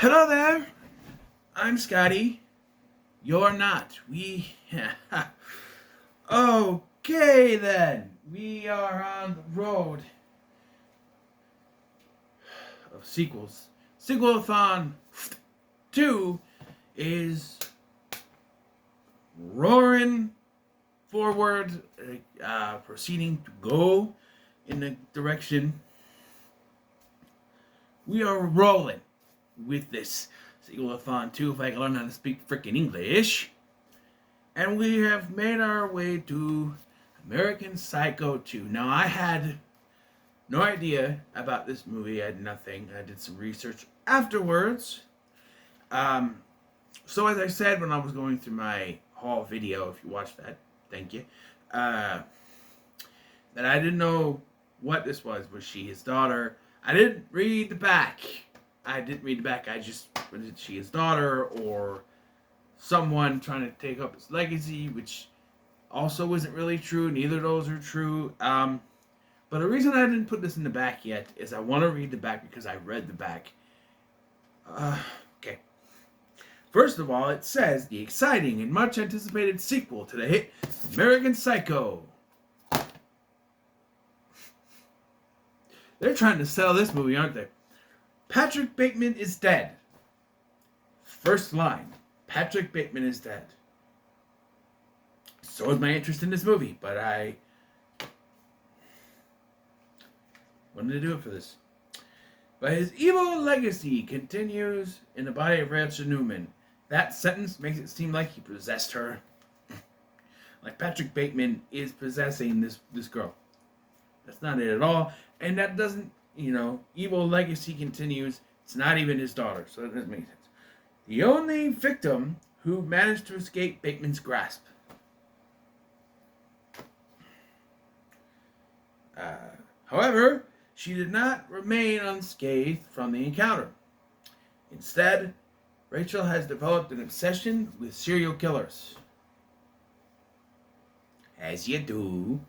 Hello there. I'm Scotty. You're not. Okay then. We are on the road of sequels. Sequel-A-Thon 2 is roaring forward, proceeding to go in the direction. We are rolling with this Sequel-A-Thon 2, if I can learn how to speak frickin' English. And we have made our way to American Psycho 2. Now, I had no idea about this movie. I had nothing. I did some research afterwards. So as I said when I was going through my haul video, if you watched that, thank you, that I didn't know what this was. Was she his daughter? I didn't read the back. I just, was it she his daughter or someone trying to take up his legacy, which also isn't really true. Neither of those are true. But the reason I didn't put this in the back yet is I want to read the back because I read the back. Okay. First of all, it says the exciting and much anticipated sequel to the hit American Psycho. They're trying to sell this movie, aren't they? Patrick Bateman is dead. First line. Patrick Bateman is dead. So is my interest in this movie, but I wanted to do it for this. But his evil legacy continues in the body of Rachel Newman. That sentence makes it seem like he possessed her. Like Patrick Bateman is possessing this girl. That's not it at all. And that doesn't, evil legacy continues. It's not even his daughter, so that doesn't make sense. The only victim who managed to escape Bateman's grasp. However, she did not remain unscathed from the encounter. Instead, Rachel has developed an obsession with serial killers. As you do.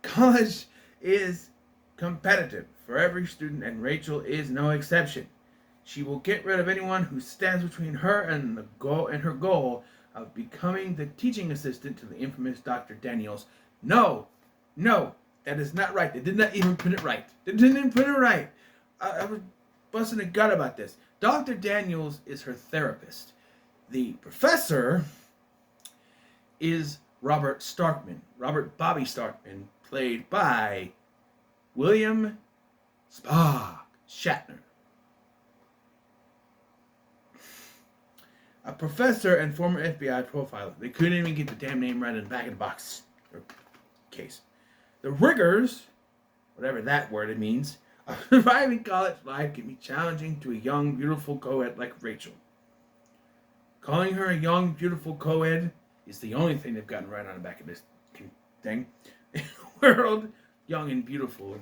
College is competitive for every student, and Rachel is no exception. She will get rid of anyone who stands between her and her goal of becoming the teaching assistant to the infamous Dr. Daniels. No, that is not right. They did not even put it right. They didn't even put it right. I was busting a gut about this. Dr. Daniels is her therapist. The professor is Robert Bobby Starkman, played by William Spock Shatner. A professor and former FBI profiler. They couldn't even get the damn name right in the back of the box or case. The rigors, whatever that word it means, of surviving college life can be challenging to a young, beautiful co-ed like Rachel. Calling her a young, beautiful co-ed is the only thing they've gotten right on the back of this thing. In a world, young and beautiful.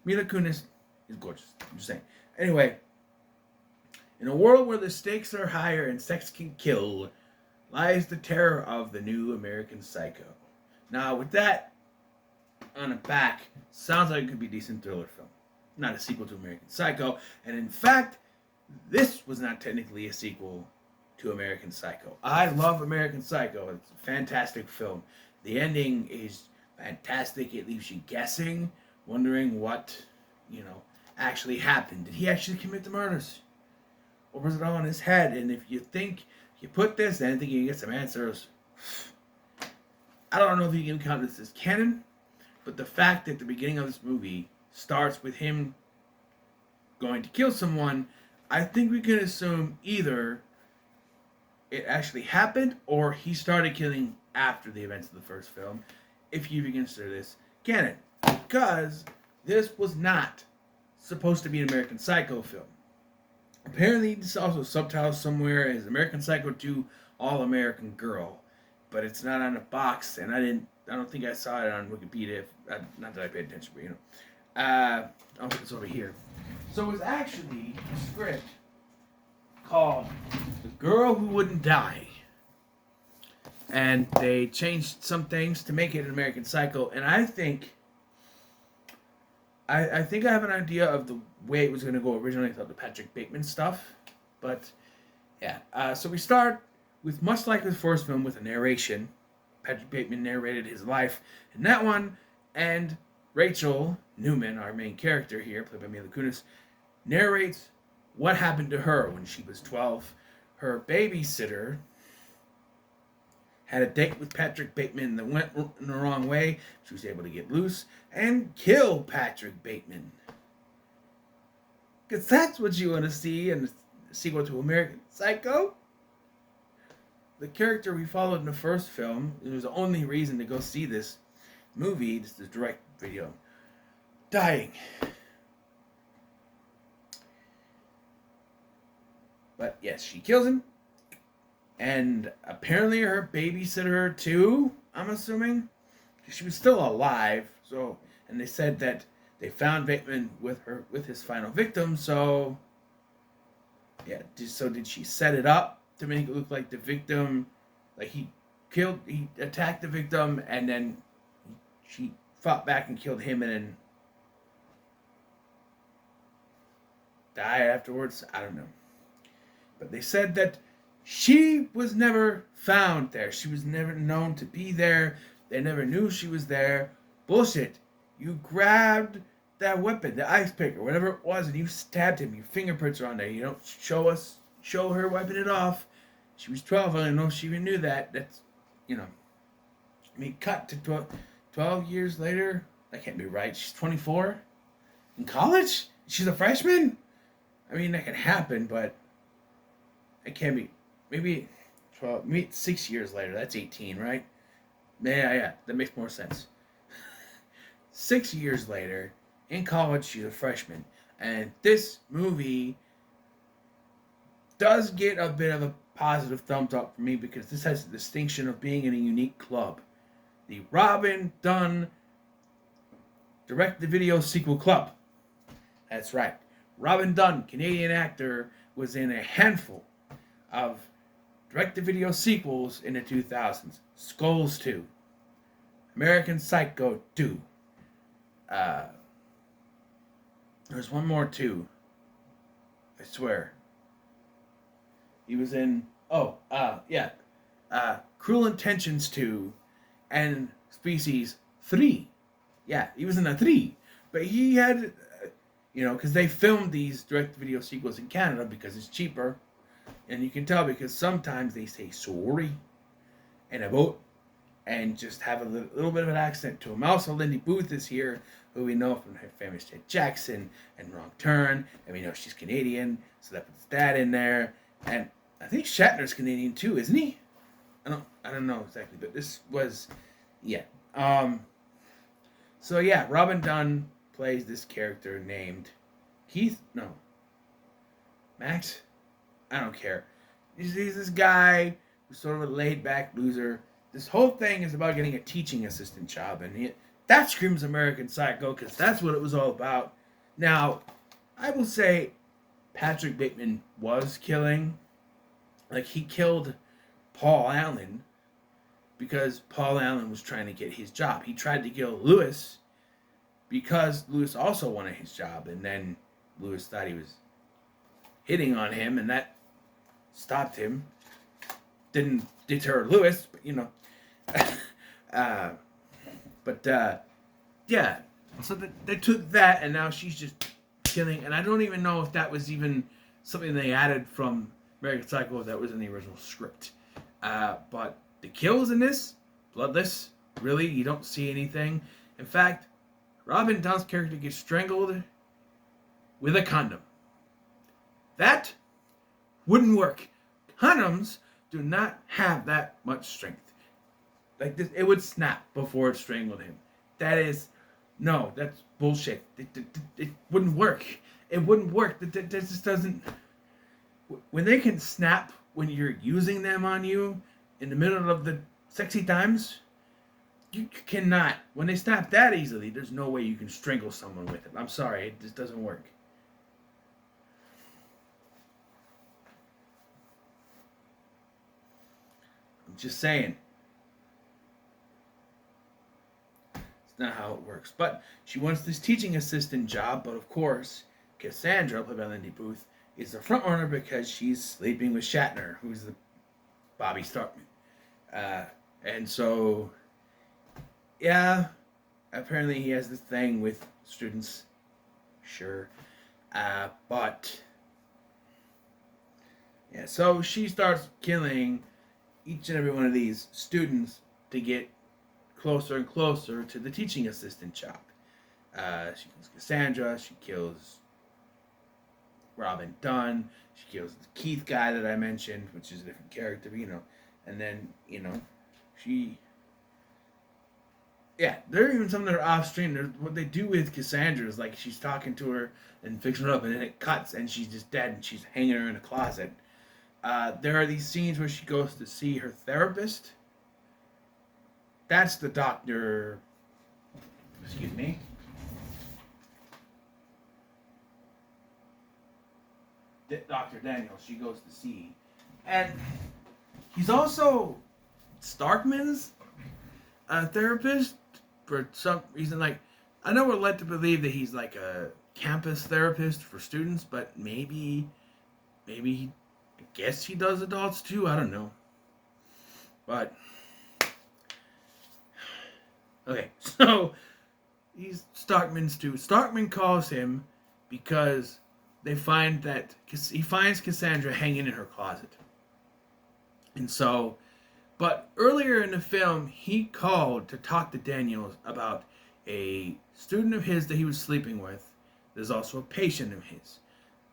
Mila Kunis is gorgeous. I'm just saying. Anyway, in a world where the stakes are higher and sex can kill, lies the terror of the new American Psycho. Now, with that on the back, sounds like it could be a decent thriller film. Not a sequel to American Psycho. And in fact, this was not technically a sequel to American Psycho. I love American Psycho. It's a fantastic film. The ending is fantastic. It leaves you guessing, wondering what, actually happened. Did he actually commit the murders? Or was it all in his head? And if you put this, then I think you can get some answers. I don't know if you can count this as canon, but the fact that the beginning of this movie starts with him going to kill someone, I think we can assume either it actually happened or he started killing after the events of the first film, if you consider this canon. Because this was not supposed to be an American Psycho film. Apparently, this also subtitled somewhere as American Psycho 2 All-American Girl, but it's not on the box, and I don't think I saw it on Wikipedia. Not that I paid attention, but it's over here. So it was actually a script called The Girl Who Wouldn't Die. And they changed some things to make it an American Psycho, and I think I have an idea of the way it was going to go originally. I thought the Patrick Bateman stuff But yeah, so we start with, much like the first film, with a narration. Patrick Bateman narrated his life in that one, and Rachel Newman, our main character here, played by Mila Kunis, narrates what happened to her when she was 12. Her babysitter had a date with Patrick Bateman that went in the wrong way. She was able to get loose and kill Patrick Bateman. Because that's what you want to see in the sequel to American Psycho. The character we followed in the first film, it was the only reason to go see this movie, this is direct video, dying. But yes, she kills him. And apparently her babysitter too, I'm assuming. She was still alive, so, and they said that they found Bateman with his final victim, so yeah, so did she set it up to make it look like the victim, like he attacked the victim, and then she fought back and killed him and then died afterwards? I don't know. But they said that she was never found there. She was never known to be there. They never knew she was there. Bullshit. You grabbed that weapon, the ice pick or whatever it was, and you stabbed him. Your fingerprints are on there. You don't show her wiping it off. She was 12. I don't know if she even knew that. That's, I mean, cut to 12 years later. That can't be right. She's 24. In college? She's a freshman? I mean, that can happen, but it can't be. Maybe 12, maybe 6 years later. That's 18, right? Yeah, that makes more sense. 6 years later, in college, she's a freshman. And this movie does get a bit of a positive thumbs up for me because this has the distinction of being in a unique club. The Robin Dunn direct-to-video sequel club. That's right. Robin Dunn, Canadian actor, was in a handful of direct-to-video sequels in the 2000s. Skulls 2. American Psycho 2. There's one more too. I swear. He was in, Cruel Intentions 2 and Species 3. Yeah, he was in a 3. But he had, because they filmed these direct-to-video sequels in Canada because it's cheaper. And you can tell because sometimes they say sorry and about and just have a little bit of an accent to him. Also, Lindy Booth is here, who we know from her famous Ted Jackson and Wrong Turn, and we know she's Canadian, so that puts that in there. And I think Shatner's Canadian too, isn't he? I don't know exactly, but this was, yeah. So yeah, Robin Dunn plays this character named Max? I don't care. He's this guy who's sort of a laid-back loser. This whole thing is about getting a teaching assistant job, and that screams American Psycho, because that's what it was all about. Now, I will say Patrick Bateman was killing. Like, he killed Paul Allen because Paul Allen was trying to get his job. He tried to kill Lewis because Lewis also wanted his job, and then Lewis thought he was hitting on him, and that stopped him. Didn't deter Lewis, but yeah. So they took that, and now she's just killing. And I don't even know if that was even something they added from American Psycho that was in the original script. But the kills in this, bloodless. Really, you don't see anything. In fact, Robin Dunn's character gets strangled with a condom. That wouldn't work. Condoms do not have that much strength. Like this, it would snap before it strangled him. That's bullshit. It wouldn't work. It wouldn't work. That just doesn't. When they can snap when you're using them on you in the middle of the sexy times, you cannot. When they snap that easily, there's no way you can strangle someone with it. I'm sorry, it just doesn't work. I'm just saying. It's not how it works. But she wants this teaching assistant job, but of course, Cassandra, played by Lindy Booth, is the front runner because she's sleeping with Shatner, who's the Bobby Starkman. And so, yeah, apparently he has this thing with students. Sure. But, yeah, so she starts killing each and every one of these students to get closer and closer to the teaching assistant job. She kills Cassandra. She kills Robin Dunn. She kills the Keith guy that I mentioned, which is a different character, and then, she... Yeah, there are even some that are off stream. What they do with Cassandra is like she's talking to her and fixing her up, and then it cuts, and she's just dead, and she's hanging her in a closet. There are these scenes where she goes to see her therapist. That's the doctor. Excuse me. Dr. Daniels, she goes to see. And he's also Starkman's therapist for some reason. Like, I know we're led to believe that he's like a campus therapist for students, but maybe I guess he does adults too. I don't know. But okay, so he's Starkman's too. Starkman calls him because they find that he finds Cassandra hanging in her closet. And so, but earlier in the film, he called to talk to Daniels about a student of his that he was sleeping with. There's also a patient of his.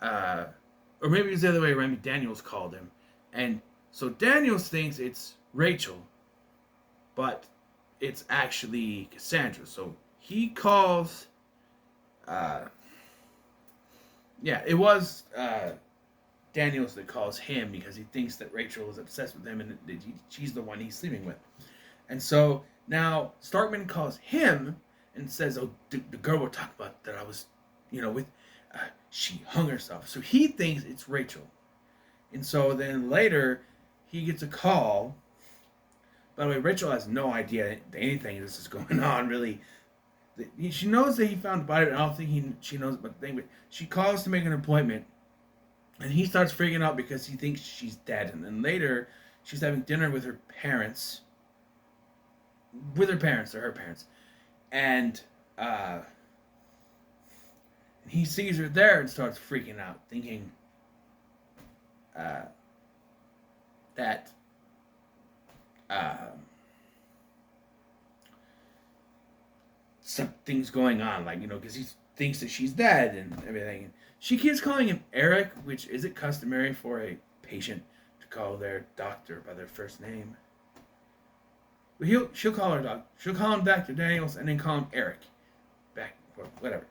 Or maybe it was the other way around. Daniels called him. And so Daniels thinks it's Rachel, but it's actually Cassandra. So he calls... it was Daniels that calls him because he thinks that Rachel is obsessed with him and that she's the one he's sleeping with. And so now Starkman calls him and says, oh, the girl we're talking about that I was, with, she hung herself. So he thinks it's Rachel. And so then later he gets a call. By the way, Rachel has no idea anything this is going on, really. She knows that he found the body, but I don't think she knows about the thing. But she calls to make an appointment, and he starts freaking out because he thinks she's dead. And then later, she's having dinner with her parents. With her parents, or her parents. And he sees her there and starts freaking out, thinking that something's going on, because he thinks that she's dead and everything. She keeps calling him Eric, which isn't customary for a patient to call their doctor by their first name. But she'll call her doctor. She'll call him Dr. Daniels and then call him Eric. Back, whatever.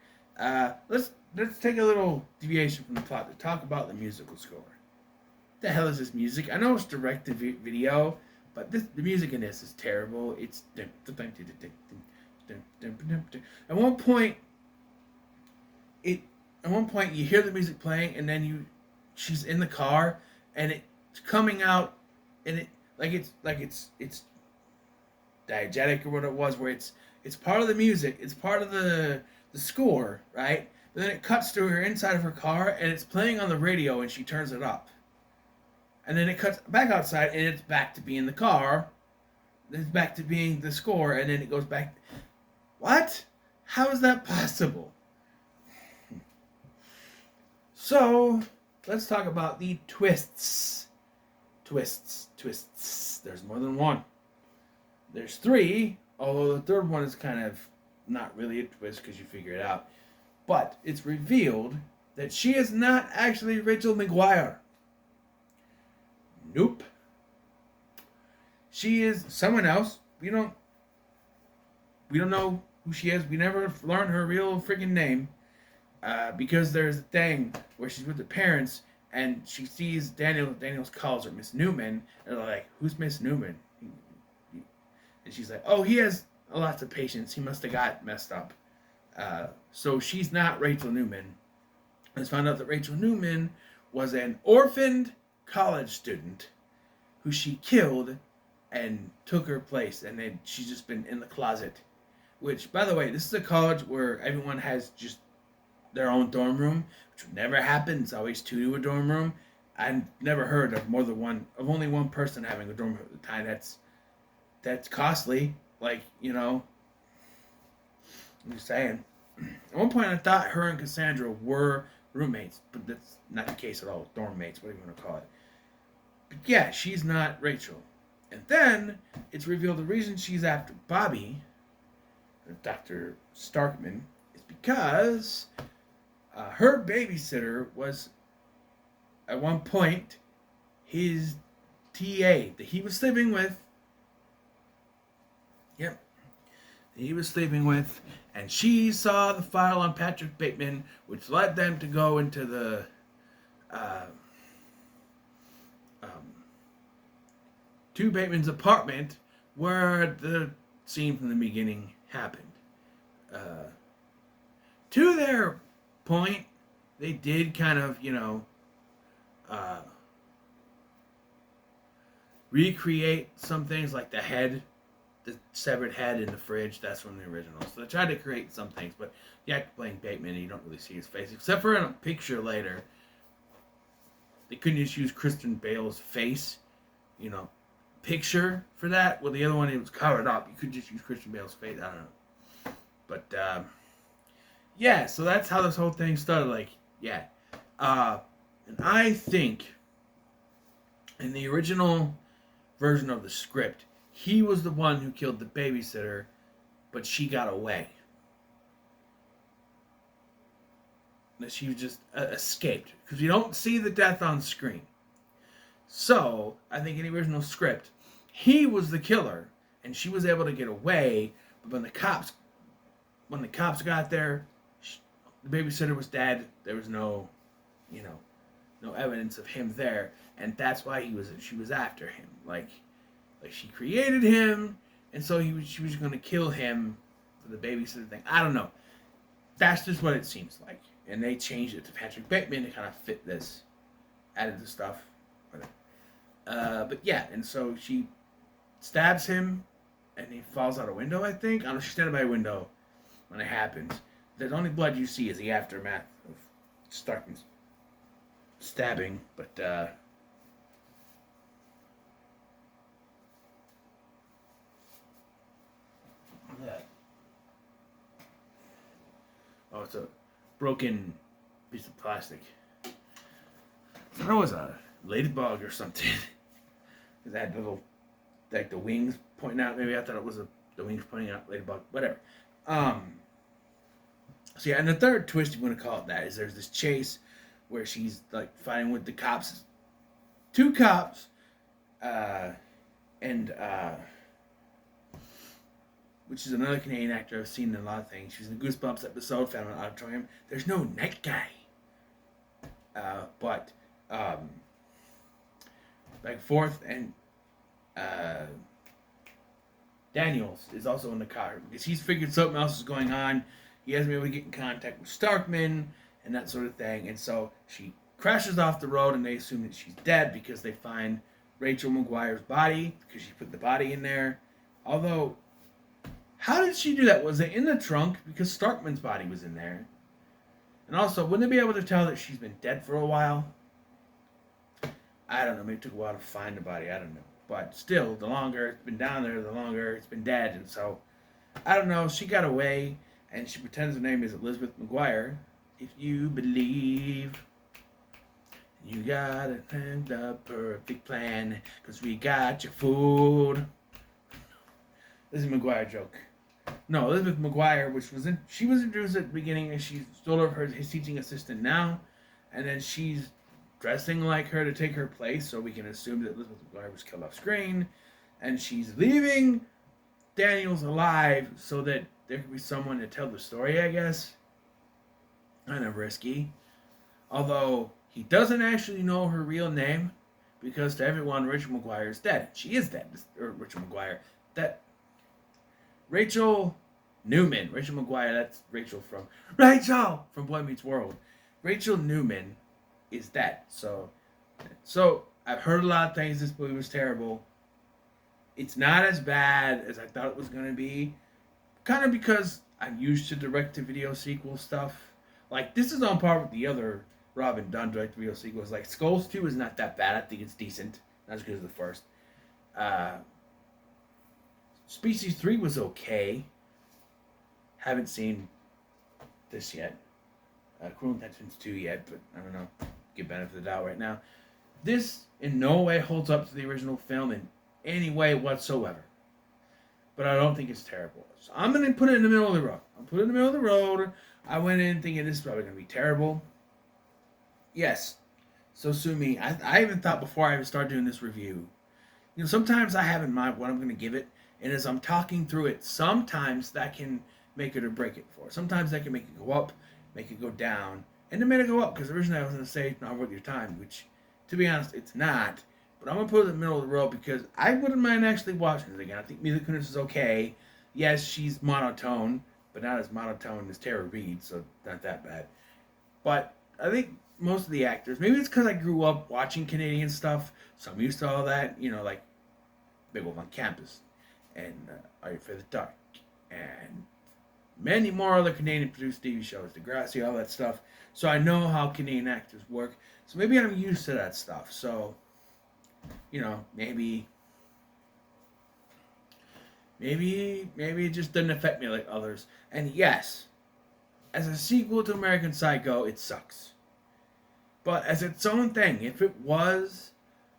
Let's take a little deviation from the plot to talk about the musical score. What the hell is this music? I know it's direct to video, but the music in this is terrible. It's at one point you hear the music playing, and then she's in the car, and it's coming out, and it's diegetic or what it was, where it's part of the music, it's part of the score, right? But then it cuts to her inside of her car, and it's playing on the radio, and she turns it up. And then it cuts back outside, and it's back to being the car. Then it's back to being the score, and then it goes back. What? How is that possible? So, let's talk about the twists. Twists. There's more than one. There's three, although the third one is kind of not really a twist because you figure it out. But it's revealed that she is not actually Rachel McGuire. Nope. She is someone else. We don't know who she is. We never learned her real freaking name. Because there's a thing where she's with the parents and she sees Daniels calls her Miss Newman, and they're like, who's Miss Newman? And she's like, oh, he has lots of patients. He must have got messed up. So she's not Rachel Newman. Let's find out that Rachel Newman was an orphaned college student who she killed and took her place, and then she's just been in the closet. Which, by the way, this is a college where everyone has just their own dorm room, which would never happen. It's always two to a dorm room. I've never heard of only one person having a dorm room at the time. That's costly. Like, I'm just saying. At one point, I thought her and Cassandra were roommates, but that's not the case at all. Dorm mates, whatever you want to call it. But yeah, she's not Rachel. And then it's revealed the reason she's after Bobby, or Dr. Starkman, is because her babysitter was, at one point, his TA that he was sleeping with. Yep. He was sleeping with, and she saw the file on Patrick Bateman, which led them to go into the to Bateman's apartment, where the scene from the beginning happened. To their point, they did kind of, recreate some things like the severed head in the fridge. That's from the original. So they tried to create some things, but the actor playing Bateman, you don't really see his face, except for in a picture later. They couldn't just use Christian Bale's face, picture for that. Well, the other one, it was covered up. You could just use Christian Bale's face. I don't know. But, yeah, so that's how this whole thing started. Like, yeah. And I think in the original version of the script, he was the one who killed the babysitter, but she got away. That she just escaped. Because you don't see the death on screen. So, I think in the original script, he was the killer, and she was able to get away, but when the cops got there, the babysitter was dead. There was no evidence of him there, and that's why she was after him. Like she created him, and so she was going to kill him for the babysitter thing. I don't know. That's just what it seems like, and they changed it to Patrick Bateman to kind of fit this, added the stuff. But yeah, and so she stabs him, and he falls out a window, I think. I don't know, she's standing by a window when it happens. The only blood you see is the aftermath of Starkman's stabbing, but, oh, it's a broken piece of plastic. I thought it was a ladybug or something. It had little, like the wings pointing out. Maybe I thought it was the wings pointing out, ladybug, whatever. So yeah, and the third twist, you want to call it that, is there's this chase where she's like fighting with the cops, two cops, and which is another Canadian actor I've seen in a lot of things. She was in the Goosebumps episode, found in an auditorium. There's no night guy, but back and forth, and Daniels is also in the car because he's figured something else is going on. He hasn't been able to get in contact with Starkman and that sort of thing, and so she crashes off the road, and they assume that she's dead because they find Rachel McGuire's body because she put the body in there. Although, how did she do that? Was it in the trunk? Because Starkman's body was in there. And also, wouldn't they be able to tell that she's been dead for a while? I don't know. Maybe it took a while to find the body. I don't know. But still, the longer it's been down there, the longer it's been dead. And so, I don't know. She got away, and she pretends her name is Elizabeth McGuire. If you believe, you gotta have the perfect plan, because we got your food. This is a McGuire joke. No, Elizabeth McGuire, she was introduced at the beginning, and she's sort of his teaching assistant now, and then she's dressing like her to take her place, so we can assume that Elizabeth McGuire was killed off screen, and she's leaving Daniels alive so that there could be someone to tell the story, I guess. Kind of risky. Although, he doesn't actually know her real name, because to everyone, Rachel McGuire is dead. She is dead, or Rachel McGuire. Rachel Newman. Rachel McGuire, that's Rachel from Boy Meets World. Rachel Newman is dead. So I've heard a lot of things. This movie was terrible. It's not as bad as I thought it was going to be. Kind of because I'm used to direct-to-video sequel stuff. Like, this is on par with the other Robin Dunn direct-to-video sequels. Like, Skulls 2 is not that bad. I think it's decent. Not as good as the first. Species 3 was okay. Haven't seen this yet. Cruel Intentions 2 yet, but I don't know. Give benefit of the doubt right now. This in no way holds up to the original film in any way whatsoever. But I don't think it's terrible. So I'm going to put it in the middle of the road. I'll put it in the middle of the road. I went in thinking this is probably going to be terrible. Yes. So sue me. I even thought before I even started doing this review. You know, sometimes I have in mind what I'm going to give it. And as I'm talking through it, sometimes that can make it or break it for. Sometimes that can make it go up, make it go down. And it made it go up because originally I was going to say not worth your time, which, to be honest, it's not. But I'm going to put it in the middle of the road because I wouldn't mind actually watching it again. I think Mila Kunis is okay. Yes, she's monotone, but not as monotone as Tara Reid, so not that bad. But I think most of the actors, maybe it's because I grew up watching Canadian stuff, so I'm used to all that, you know, like Big Wolf on Campus and Are You for the Dark and many more other Canadian produced TV shows, Degrassi, all that stuff. So I know how Canadian actors work. So maybe I'm used to that stuff. So, you know, maybe it just doesn't affect me like others. And yes, as a sequel to American Psycho, it sucks. But as its own thing, if it was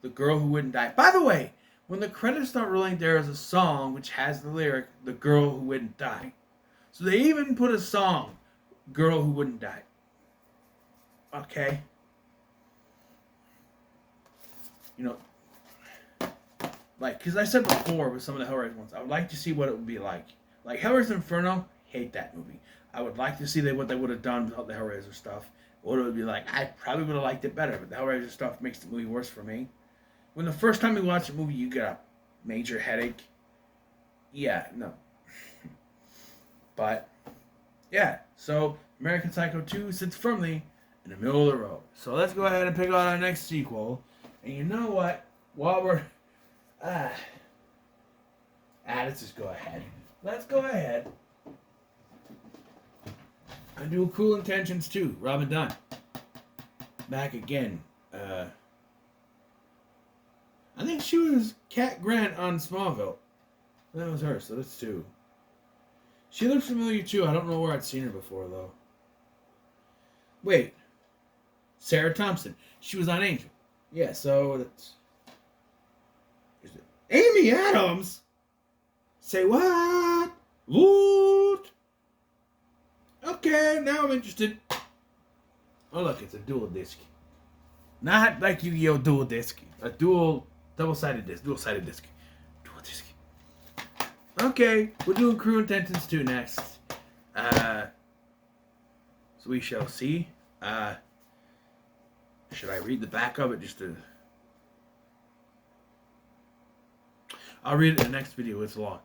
The Girl Who Wouldn't Die. By the way, when the credits start rolling, there is a song which has the lyric, The Girl Who Wouldn't Die. So they even put a song, Girl Who Wouldn't Die. Okay. You know, like, because I said before with some of the Hellraiser ones, I would like to see what it would be like. Like, Hellraiser Inferno, hate that movie. I would like to see what they would have done without the Hellraiser stuff. What it would be like. I probably would have liked it better, but the Hellraiser stuff makes the movie worse for me. When the first time you watch a movie, you get a major headache. Yeah, no. But, yeah. So, American Psycho 2 sits firmly in the middle of the road. So let's go ahead and pick out our next sequel. And you know what? While we're... let's just go ahead. Let's go ahead and do Cruel Intentions 2. Robin Dunn. Back again. I think she was Cat Grant on Smallville. That was her, so that's 2. She looks familiar too. I don't know where I'd seen her before, though. Wait. Sarah Thompson. She was on Angel. Yeah, so that's... Is it Amy Adams? Say what? What? Okay, now I'm interested. Oh, look, it's a dual disc. Not like Yu-Gi-Oh! Dual disc. A double-sided disc. Dual-sided disc. Dual disc. Okay, we're doing Cruel Intentions 2 next. So we shall see. Should I read the back of it just to... I'll read it in the next video. It's long.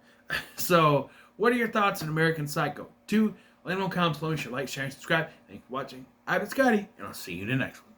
So, what are your thoughts on American Psycho 2? Let me know in the comments below. You should like, share, and subscribe. Thank you for watching. I've been Scotty, and I'll see you in the next one.